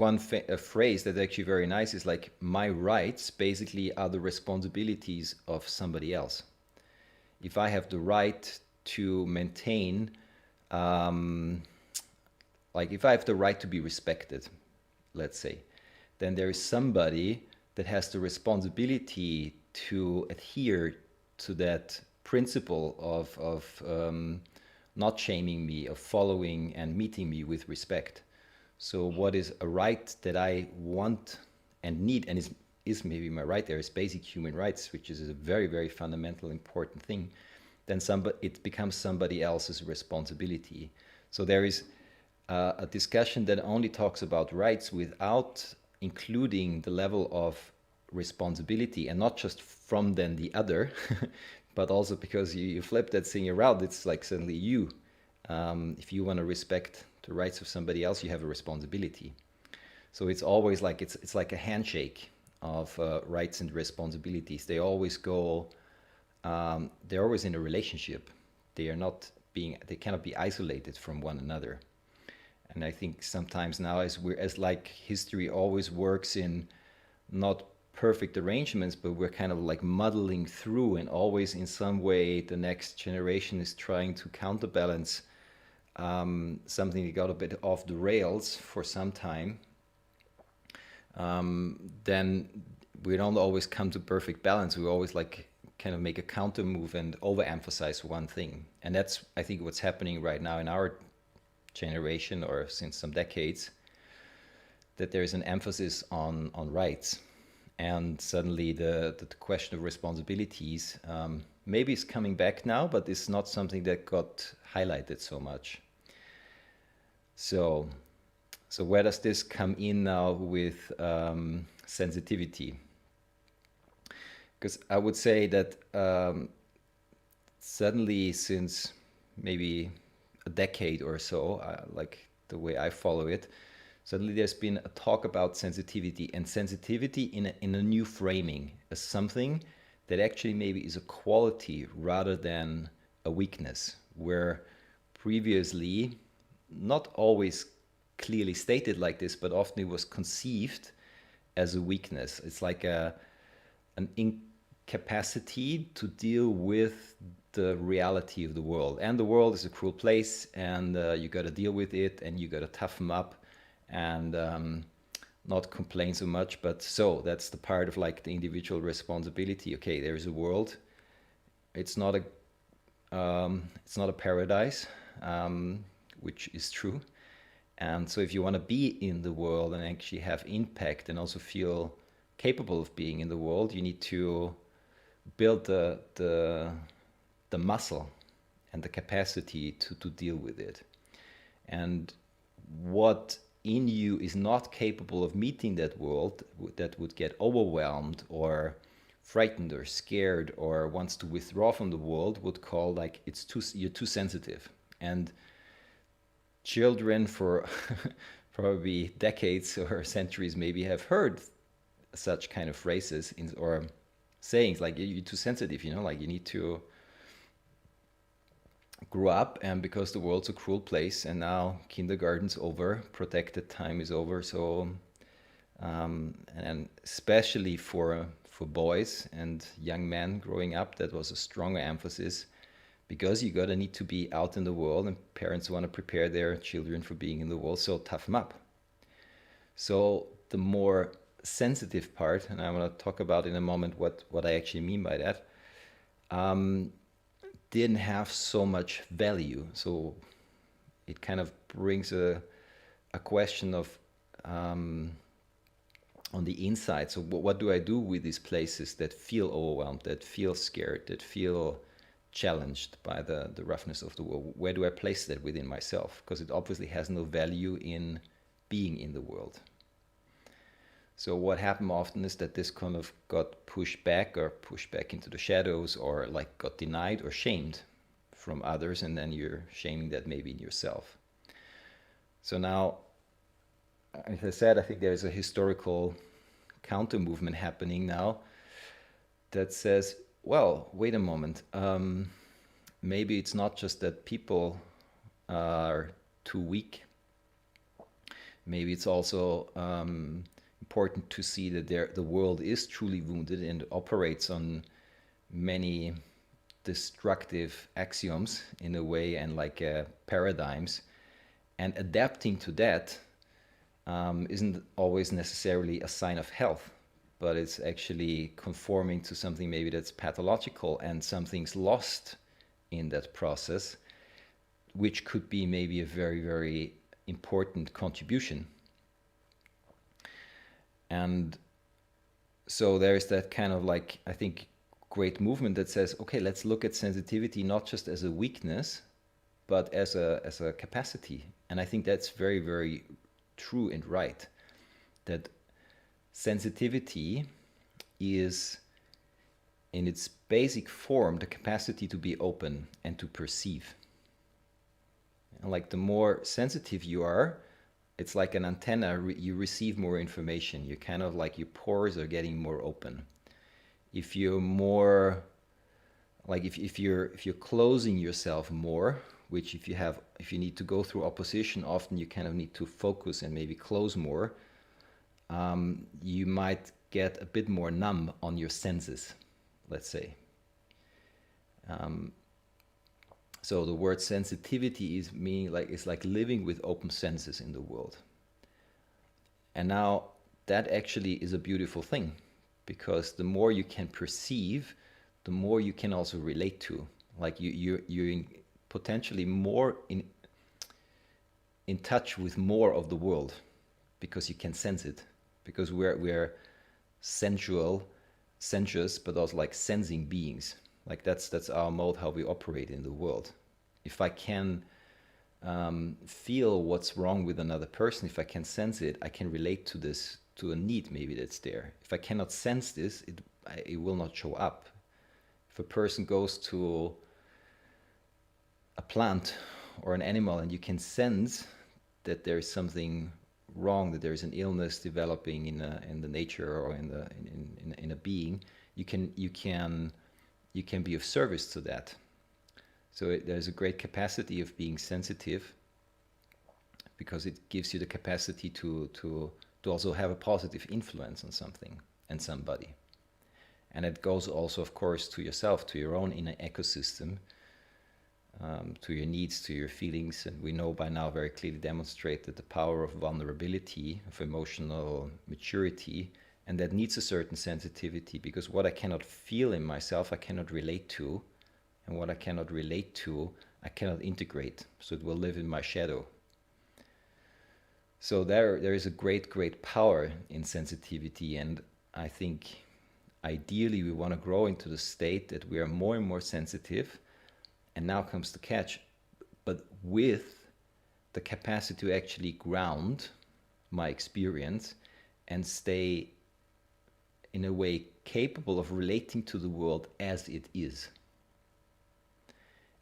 one a phrase that's actually very nice is like, my rights basically are the responsibilities of somebody else. If I have the right to maintain, um, like if I have the right to be respected, let's say, then there is somebody that has the responsibility to adhere to that principle of not shaming me, of following and meeting me with respect. So what is a right that I want and need, and is maybe my right there, is basic human rights, which is a very, very fundamental, important thing, then it becomes somebody else's responsibility. So there is a discussion that only talks about rights without including the level of responsibility, and not just from then the other, but also because you flip that thing around, it's like suddenly you. If you want to respect the rights of somebody else, you have a responsibility. So it's always like it's like a handshake of rights and responsibilities. They always go. They're always in a relationship. They cannot be isolated from one another. And I think sometimes now, as like history always works in not perfect arrangements, but we're kind of like muddling through, and always in some way the next generation is trying to counterbalance something that got a bit off the rails for some time. Then we don't always come to perfect balance. We always like kind of make a counter move and overemphasize one thing. And that's, I think, what's happening right now in our generation, or since some decades, that there is an emphasis on rights. And suddenly the question of responsibilities maybe is coming back now, but it's not something that got highlighted so much. So where does this come in now with sensitivity? Because I would say that suddenly, since maybe a decade or so, like the way I follow it, suddenly there's been a talk about sensitivity, and sensitivity in a new framing as something that actually maybe is a quality rather than a weakness, where previously, not always clearly stated like this, but often it was conceived as a weakness. It's like an incapacity to deal with the reality of the world. And the world is a cruel place, and you got to deal with it, and you got to toughen up and not complain so much. But so that's the part of like the individual responsibility. Okay, there's a world. It's not a paradise, which is true. And so if you want to be in the world and actually have impact and also feel capable of being in the world, you need to build the muscle and the capacity to deal with it. And what in you is not capable of meeting that world, that would get overwhelmed or frightened or scared or wants to withdraw from the world, would call like you're too sensitive. And children for probably decades or centuries maybe have heard such kind of phrases or sayings like, you're too sensitive, like you need to grow up, and because the world's a cruel place and now kindergarten's over, protected time is over. So and especially for boys and young men growing up, that was a stronger emphasis, because you gotta need to be out in the world, and parents want to prepare their children for being in the world, so tough them up. So the more sensitive part, and I want to talk about in a moment what I actually mean by that, didn't have so much value. So it kind of brings a question of on the inside. So what do I do with these places that feel overwhelmed, that feel scared, that feel challenged by the roughness of the world? Where do I place that within myself? Because it obviously has no value in being in the world. So what happened often is that this kind of got pushed back into the shadows, or like got denied or shamed from others, and then you're shaming that maybe in yourself. So now, as I said, I think there's a historical counter movement happening now that says, well, wait a moment, maybe it's not just that people are too weak. Maybe it's also important to see that the world is truly wounded and operates on many destructive axioms in a way, and like paradigms, and adapting to that isn't always necessarily a sign of health, but it's actually conforming to something maybe that's pathological, and something's lost in that process, which could be maybe a very, very important contribution. And so there's that kind of like, I think, great movement that says, okay, let's look at sensitivity not just as a weakness, but as a capacity. And I think that's very, very true and right, that sensitivity is in its basic form the capacity to be open and to perceive. And like the more sensitive you are, it's like an antenna, you receive more information. You kind of like, your pores are getting more open. If you're more like, if you're closing yourself more, which if you need to go through opposition, often you kind of need to focus and maybe close more, you might get a bit more numb on your senses, let's say. So the word sensitivity is meaning like, it's like living with open senses in the world. And now that actually is a beautiful thing, because the more you can perceive, the more you can also relate to. Like you're potentially more in touch with more of the world, because you can sense it. Because we're sensuous, but also like sensing beings. Like that's our mode, how we operate in the world. If I can feel what's wrong with another person, if I can sense it, I can relate to this, to a need maybe that's there. If I cannot sense this, it will not show up. If a person goes to a plant or an animal and you can sense that there is something wrong, that there is an illness developing in the nature or in a being, you can be of service to that. So there's a great capacity of being sensitive, because it gives you the capacity to also have a positive influence on something and somebody. And it goes also, of course, to yourself, to your own inner ecosystem, to your needs, to your feelings. And we know by now very clearly demonstrated the power of vulnerability, of emotional maturity, and that needs a certain sensitivity, because what I cannot feel in myself, I cannot relate to, and what I cannot relate to, I cannot integrate, so it will live in my shadow. So there is a great power in sensitivity, and I think ideally we want to grow into the state that we are more and more sensitive. And now comes the catch, but with the capacity to actually ground my experience and stay in a way capable of relating to the world as it is.